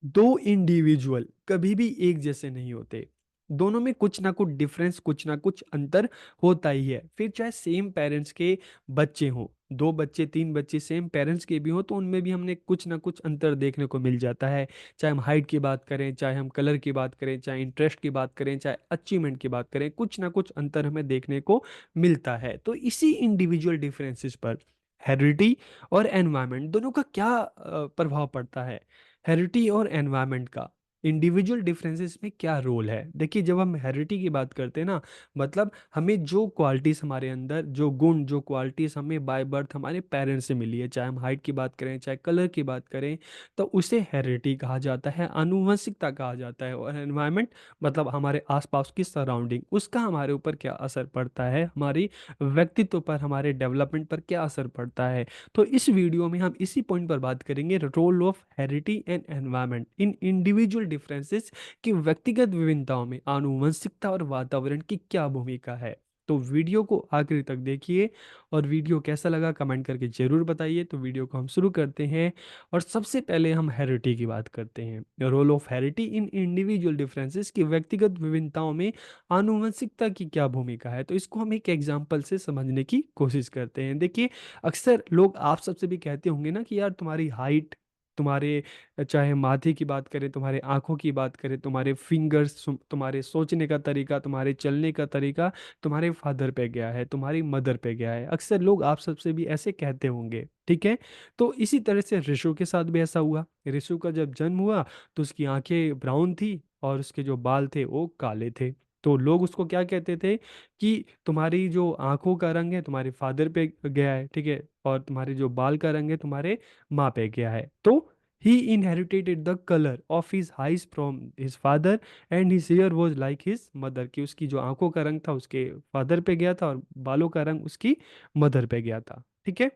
दो इंडिविजुअल कभी भी एक जैसे नहीं होते। दोनों में कुछ ना कुछ डिफरेंस, कुछ ना कुछ अंतर होता ही है। फिर चाहे सेम पेरेंट्स के बच्चे हों, दो बच्चे तीन बच्चे सेम पेरेंट्स के भी हों, तो उनमें भी हमने कुछ ना कुछ अंतर देखने को मिल जाता है। चाहे हम हाइट की बात करें, चाहे हम कलर की बात करें, चाहे इंटरेस्ट की बात करें, चाहे अचीवमेंट की बात करें, कुछ ना कुछ अंतर हमें देखने को मिलता है। तो इसी इंडिविजुअल डिफरेंसेस पर हेरिडिटी और एनवायरनमेंट दोनों का क्या प्रभाव पड़ता है। हेरिडिटी और एनवायरनमेंट का इंडिविजुअल डिफरेंसेस में क्या रोल है। देखिए, जब हम हेरिडिटी की बात करते हैं ना, मतलब हमें जो क्वालिटीज हमारे अंदर, जो गुण, जो क्वालिटीज हमें बाय बर्थ हमारे पेरेंट्स से मिली है, चाहे हम हाइट की बात करें, चाहे कलर की बात करें, तो उसे हेरिडिटी कहा जाता है, आनुवंशिकता कहा जाता है। और एनवायरनमेंट मतलब हमारे आसपास की सराउंडिंग, उसका हमारे ऊपर क्या असर पड़ता है, हमारी व्यक्तित्व पर, हमारे डेवलपमेंट पर क्या असर पड़ता है। तो इस वीडियो में हम इसी पॉइंट पर बात करेंगे, role of heredity and environment in individual differences, कि व्यक्तिगत विभिन्नताओं में आनुवंशिकता और वातावरण की क्या भूमिका है। तो वीडियो को आखिर तक देखिए, और वीडियो कैसा लगा कमेंट करके जरूर बताइए। तो वीडियो को हम शुरू करते हैं, और सबसे पहले हम हेरिडिटी की बात करते हैं। Role of heredity in individual differences, की व्यक्तिगत विभिन्नताओं में आनुवंशिकता की क्या भूमिका है। तो इसको हम एक एग्जाम्पल से समझने की कोशिश करते हैं। देखिए, अक्सर लोग आप सबसे भी कहते होंगे ना कि यार तुम्हारी हाइट, तुम्हारे चाहे माथे की बात करें, तुम्हारे आंखों की बात करें, तुम्हारे फिंगर्स, तुम्हारे सोचने का तरीका, तुम्हारे चलने का तरीका तुम्हारे फादर पे गया है, तुम्हारी मदर पे गया है। अक्सर लोग आप सबसे भी ऐसे कहते होंगे, ठीक है। तो इसी तरह से ऋषु के साथ भी ऐसा हुआ। ऋषु का जब जन्म हुआ तो उसकी आंखें ब्राउन थी और उसके जो बाल थे वो काले थे। तो लोग उसको क्या कहते थे कि तुम्हारी जो आंखों का रंग है तुम्हारे फादर पे गया है, ठीक है, और तुम्हारे जो बाल का रंग है तुम्हारे माँ पे गया है। तो he inherited the colour of his eyes from his father and his hair was like his mother, की उसकी जो आंखों का रंग था उसके फादर पे गया था और बालों का रंग उसकी मदर पे गया था, ठीक है।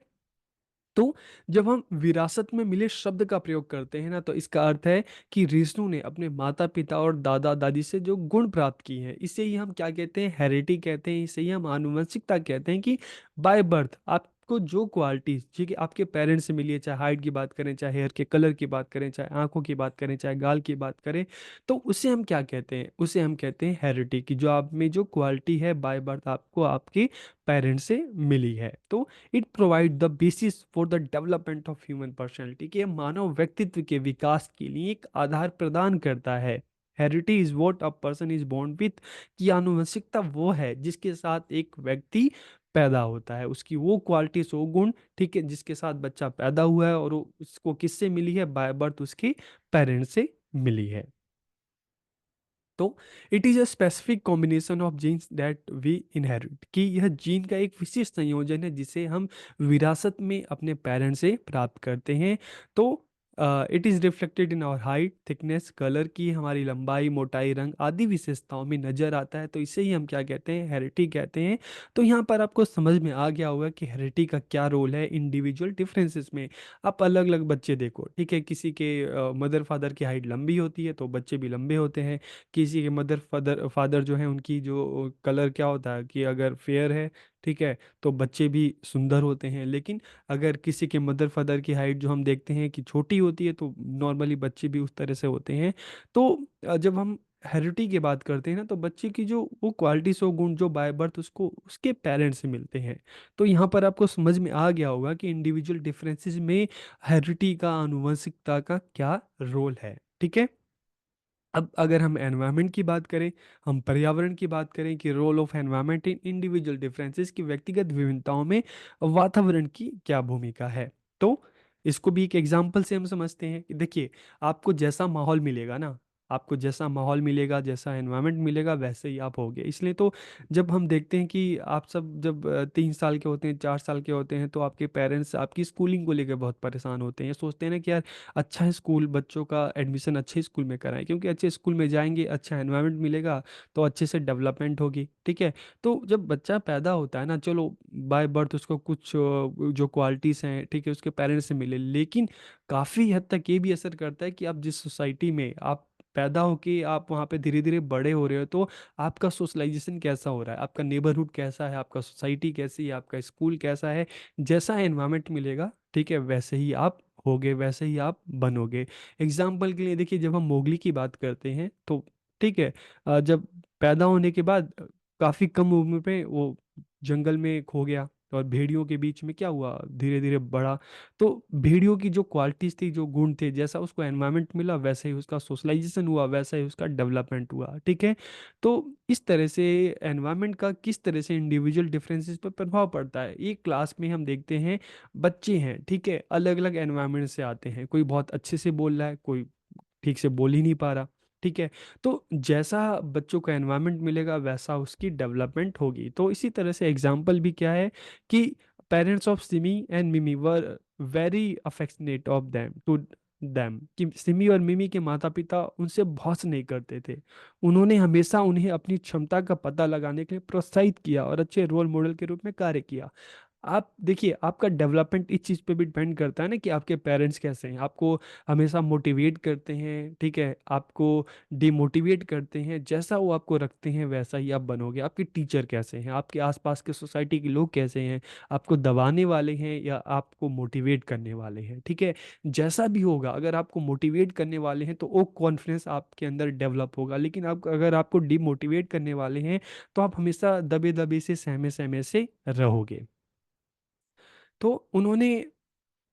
तो जब हम विरासत में मिले शब्द का प्रयोग करते हैं ना, तो इसका अर्थ है कि विष्णु ने अपने माता पिता और दादा दादी से जो गुण प्राप्त किए हैं, इसे ही हम क्या कहते हैं, हेरिडिटी कहते हैं। इसे ही हम आनुवंशिकता कहते हैं, कि बाय बर्थ आपको जो क्वालिटी, ठीक है, आपके पेरेंट्स से मिली है, चाहे हाइट की बात करें, चाहे हेयर के कलर की बात करें, चाहे आंखों की बात करें, चाहे गाल की बात करें, तो उसे हम क्या कहते हैं, उसे हम कहते हैं हेरिडिटी, की जो आप में जो क्वालिटी है बाय बर्थ आपको आपके पेरेंट्स से मिली है। तो it provide the basis for the development of human personality, कि ये मानव व्यक्तित्व के विकास के लिए एक आधार प्रदान करता है। Heredity is what a person is born with, की आनुवंशिकता वो है जिसके साथ एक व्यक्ति पैदा होता है, उसकी वो क्वालिटीज, वो गुण, ठीक है, जिसके साथ बच्चा पैदा हुआ है, और वो उसको किससे मिली है, बाय बर्थ उसके पेरेंट्स से मिली है। तो it is a specific combination of genes that we inherit, कि यह जीन का एक विशेष संयोजन है जिसे हम विरासत में अपने पेरेंट्स से प्राप्त करते हैं। तो it is reflected in our height, thickness, colour, की हमारी लंबाई, मोटाई, रंग आदि विशेषताओं में नजर आता है। तो इसे ही हम क्या कहते हैं, हेरिडिटी कहते हैं। तो यहाँ पर आपको समझ में आ गया होगा कि हेरिडिटी का क्या रोल है इंडिविजुअल डिफरेंसेस में। आप अलग अलग बच्चे देखो, ठीक है, किसी के मदर फादर की हाइट लंबी होती है तो बच्चे भी लंबे होते हैं। किसी के मदर फादर फादर जो है उनकी जो कलर क्या होता है, कि अगर फेयर है, ठीक है, तो बच्चे भी सुंदर होते हैं। लेकिन अगर किसी के मदर फादर की हाइट जो हम देखते हैं कि छोटी होती है, तो नॉर्मली बच्चे भी उस तरह से होते हैं। तो जब हम हेरिडिटी की बात करते हैं ना, तो बच्चे की जो वो क्वालिटीज, वो गुण जो बाय बर्थ उसको उसके पेरेंट्स से मिलते हैं। तो यहाँ पर आपको समझ में आ गया होगा कि इंडिविजुअल डिफरेंसेस में हेरिडिटी का, आनुवंशिकता का क्या रोल है, ठीक है। अब अगर हम एनवायरनमेंट की बात करें, हम पर्यावरण की बात करें, कि role of environment in individual differences, की व्यक्तिगत विभिन्नताओं में वातावरण की क्या भूमिका है। तो इसको भी एक एग्जाम्पल से हम समझते हैं, कि देखिए, आपको जैसा माहौल मिलेगा ना, आपको जैसा माहौल मिलेगा, जैसा एनवायरनमेंट मिलेगा, वैसे ही आप होगे। इसलिए तो जब हम देखते हैं कि आप सब जब 3 साल के होते हैं, 4 साल के होते हैं, तो आपके पेरेंट्स आपकी स्कूलिंग को लेकर बहुत परेशान होते हैं, सोचते हैं ना कि यार अच्छा स्कूल, बच्चों का एडमिशन अच्छे स्कूल में कराएं, क्योंकि अच्छे स्कूल में जाएंगे, अच्छा एनवायरनमेंट मिलेगा, तो अच्छे से डेवलपमेंट होगी, ठीक है। तो जब बच्चा पैदा होता है ना, चलो बाय बर्थ उसको कुछ जो क्वालिटीज़ हैं, ठीक है, उसके पेरेंट्स से मिले, लेकिन काफ़ी हद तक ये भी असर करता है कि आप जिस सोसाइटी में आप पैदा होके आप वहाँ पे धीरे धीरे बड़े हो रहे हो, तो आपका सोशलाइजेशन कैसा हो रहा है, आपका नेबरहुड कैसा है, आपका सोसाइटी कैसी है, आपका स्कूल कैसा है। जैसा एनवायरनमेंट मिलेगा, ठीक है, वैसे ही आप होगे वैसे ही आप बनोगे। एग्जाम्पल के लिए देखिए, जब हम मोगली की बात करते हैं तो ठीक है, जब पैदा होने के बाद काफी कम उम्र पे वो जंगल में खो गया, और भेड़ियों के बीच में क्या हुआ, धीरे धीरे बढ़ा। तो भेड़ियों की जो क्वालिटीज थी, जो गुण थे, जैसा उसको एनवायरनमेंट मिला वैसे ही उसका सोशलाइजेशन हुआ, वैसा ही उसका डेवलपमेंट हुआ, ठीक है। तो इस तरह से एनवायरनमेंट का किस तरह से इंडिविजुअल डिफरेंसेस पर प्रभाव पड़ता है, एक क्लास में हम देखते हैं बच्चे हैं, ठीक है, अलग अलग एनवायरनमेंट से आते हैं, कोई बहुत अच्छे से बोल रहा है, कोई ठीक से बोल ही नहीं पा रहा, ठीक है। तो जैसा बच्चों का एनवायरनमेंट मिलेगा वैसा उसकी डेवलपमेंट होगी। तो इसी तरह से एग्जाम्पल भी क्या है कि parents of Simi and Mimi were very affectionate of them to them, कि सिमी और मिमी के माता पिता उनसे बहुत स्नेह करते थे। उन्होंने हमेशा उन्हें अपनी क्षमता का पता लगाने के लिए प्रोत्साहित किया और अच्छे रोल मॉडल के रूप में कार्य किया। आप देखिए, आपका डेवलपमेंट इस चीज़ पे भी डिपेंड करता है ना कि आपके पेरेंट्स कैसे हैं, आपको हमेशा मोटिवेट करते हैं, ठीक है, आपको डिमोटिवेट करते हैं, जैसा वो आपको रखते हैं वैसा ही आप बनोगे। आपके टीचर कैसे हैं, आपके आसपास के सोसाइटी के लोग कैसे हैं, आपको दबाने वाले हैं या आपको मोटिवेट करने वाले हैं, ठीक है। जैसा भी होगा, अगर आपको मोटिवेट करने वाले हैं तो वो कॉन्फिडेंस आपके अंदर डेवलप होगा, लेकिन आप अगर आपको डिमोटिवेट करने वाले हैं तो आप हमेशा दबे दबे से सहमे सहमे से रहोगे। तो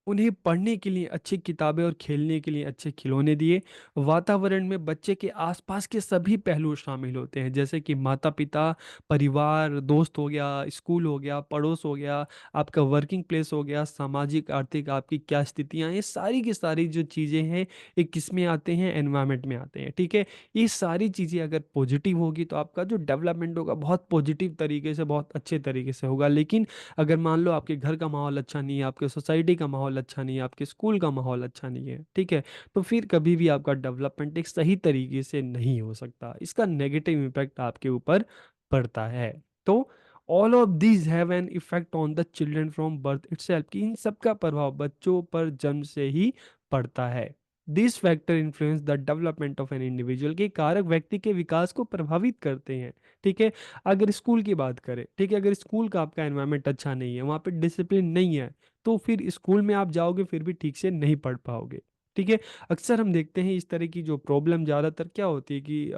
उन्हें पढ़ने के लिए अच्छी किताबें और खेलने के लिए अच्छे खिलौने दिए। वातावरण में बच्चे के आसपास के सभी पहलू शामिल होते हैं, जैसे कि माता पिता, परिवार, दोस्त हो गया, स्कूल हो गया, पड़ोस हो गया, आपका वर्किंग प्लेस हो गया, सामाजिक आर्थिक आपकी क्या स्थितियां हैं, ये सारी की सारी जो चीज़ें हैं ये किस में आते हैं, एनवायरनमेंट में आते हैं, ठीक है। ये सारी चीज़ें अगर पॉजिटिव होगी तो आपका जो डेवलपमेंट होगा बहुत पॉजिटिव तरीके से, बहुत अच्छे तरीके से होगा। लेकिन अगर मान लो आपके घर का माहौल अच्छा नहीं है, आपके सोसाइटी का माहौल अच्छा नहीं है, आपके स्कूल का माहौल अच्छा नहीं है, ठीक है, तो फिर कभी भी आपका डेवलपमेंट एक सही तरीके से नहीं हो सकता, इसका नेगेटिव इम्पैक्ट आपके ऊपर पड़ता है। तो all of these have an effect on the children from birth itself, कि इन सबका प्रभाव बच्चों पर जन्म से ही पड़ता है। This factor influence the development of an individual, के कारक व्यक्ति के विकास को प्रभावित करते हैं, ठीक है। अगर स्कूल की बात करें, ठीक है, अगर स्कूल का आपका एनवायरनमेंट अच्छा नहीं है, वहाँ पे डिसिप्लिन नहीं है, तो फिर स्कूल में आप जाओगे फिर भी ठीक से नहीं पढ़ पाओगे, ठीक है। अक्सर हम देखते हैं इस तरह की जो प्रॉब्लम ज़्यादातर क्या होती है कि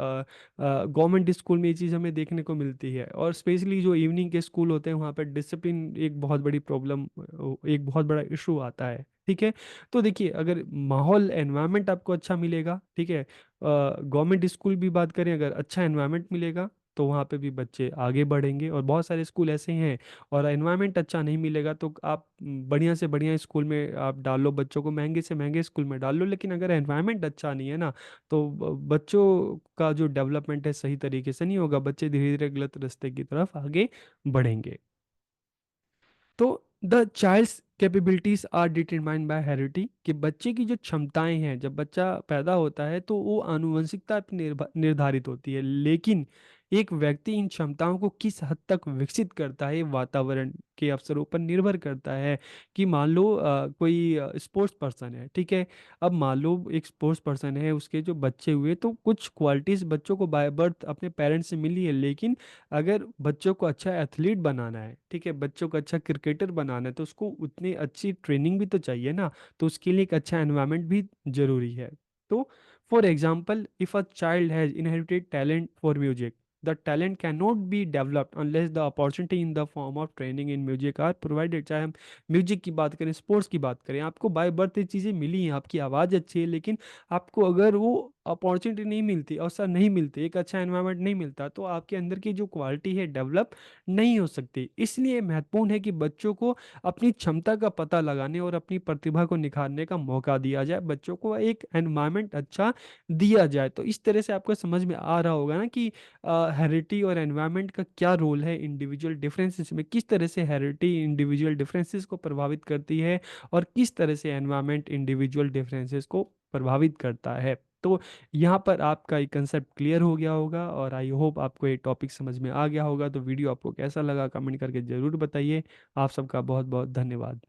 गवर्नमेंट स्कूल में ये चीज़ हमें देखने को मिलती है, और स्पेशली जो इवनिंग के स्कूल होते हैं वहाँ पर डिसिप्लिन एक बहुत बड़ी प्रॉब्लम, एक बहुत बड़ा इशू आता है, ठीक है। तो देखिए, अगर माहौल एनवायरनमेंट आपको अच्छा मिलेगा, ठीक है, गवर्नमेंट स्कूल भी बात करें, अगर अच्छा एनवायरनमेंट मिलेगा तो वहाँ पे भी बच्चे आगे बढ़ेंगे, और बहुत सारे स्कूल ऐसे हैं, और एनवायरनमेंट अच्छा नहीं मिलेगा तो आप बढ़िया से बढ़िया स्कूल में आप डाल लो बच्चों को, महंगे से महंगे स्कूल में डाल लो, लेकिन अगर एनवायरनमेंट अच्छा नहीं है ना, तो बच्चों का जो डेवलपमेंट है सही तरीके से नहीं होगा, बच्चे धीरे धीरे गलत रास्ते की तरफ आगे बढ़ेंगे। तो the child's capabilities are determined by heredity, कि बच्चे की जो क्षमताएं हैं, जब बच्चा पैदा होता है तो वो आनुवंशिकता पे निर्धारित होती है, लेकिन एक व्यक्ति इन क्षमताओं को किस हद तक विकसित करता है ये वातावरण के अवसरों पर निर्भर करता है। कि मान लो कोई स्पोर्ट्स पर्सन है, ठीक है, अब मान लो एक स्पोर्ट्स पर्सन है, उसके जो बच्चे हुए तो कुछ क्वालिटीज बच्चों को बाय बर्थ अपने पेरेंट्स से मिली है, लेकिन अगर बच्चों को अच्छा एथलीट बनाना है, ठीक है, बच्चों को अच्छा क्रिकेटर बनाना है, तो उसको उतनी अच्छी ट्रेनिंग भी तो चाहिए ना, तो उसके लिए एक अच्छा एनवायरनमेंट भी जरूरी है। तो for example, if a child has inherited talent for music, the talent can not be developed unless the opportunity in the form of training in music are provided. चाहे हम म्यूजिक की बात करें, स्पोर्ट्स की बात करें, आपको बाय बर्थ ये चीज़ें मिली हैं, आपकी आवाज़ अच्छी है, लेकिन आपको अगर वो अपॉर्चुनिटी नहीं मिलती, अवसर नहीं मिलते, एक अच्छा एनवायरनमेंट नहीं मिलता, तो आपके अंदर की जो क्वालिटी है डेवलप नहीं हो सकती। इसलिए महत्वपूर्ण है कि बच्चों को अपनी क्षमता का पता लगाने और अपनी प्रतिभा को निखारने का मौका दिया जाए, बच्चों को एक एनवायरनमेंट अच्छा दिया जाए। तो इस तरह से आपको समझ में आ रहा होगा ना कि हेरिडिटी और एनवायरनमेंट का क्या रोल है इंडिविजुअल डिफरेंसेस में, किस तरह से हेरिडिटी इंडिविजुअल डिफरेंसेस को प्रभावित करती है, और किस तरह से एनवायरनमेंट इंडिविजुअल डिफरेंसेस को प्रभावित करता है। तो यहाँ पर आपका एक कंसेप्ट क्लियर हो गया होगा, और आई होप आपको ये टॉपिक समझ में आ गया होगा। तो वीडियो आपको कैसा लगा कमेंट करके ज़रूर बताइए। आप सबका बहुत बहुत धन्यवाद।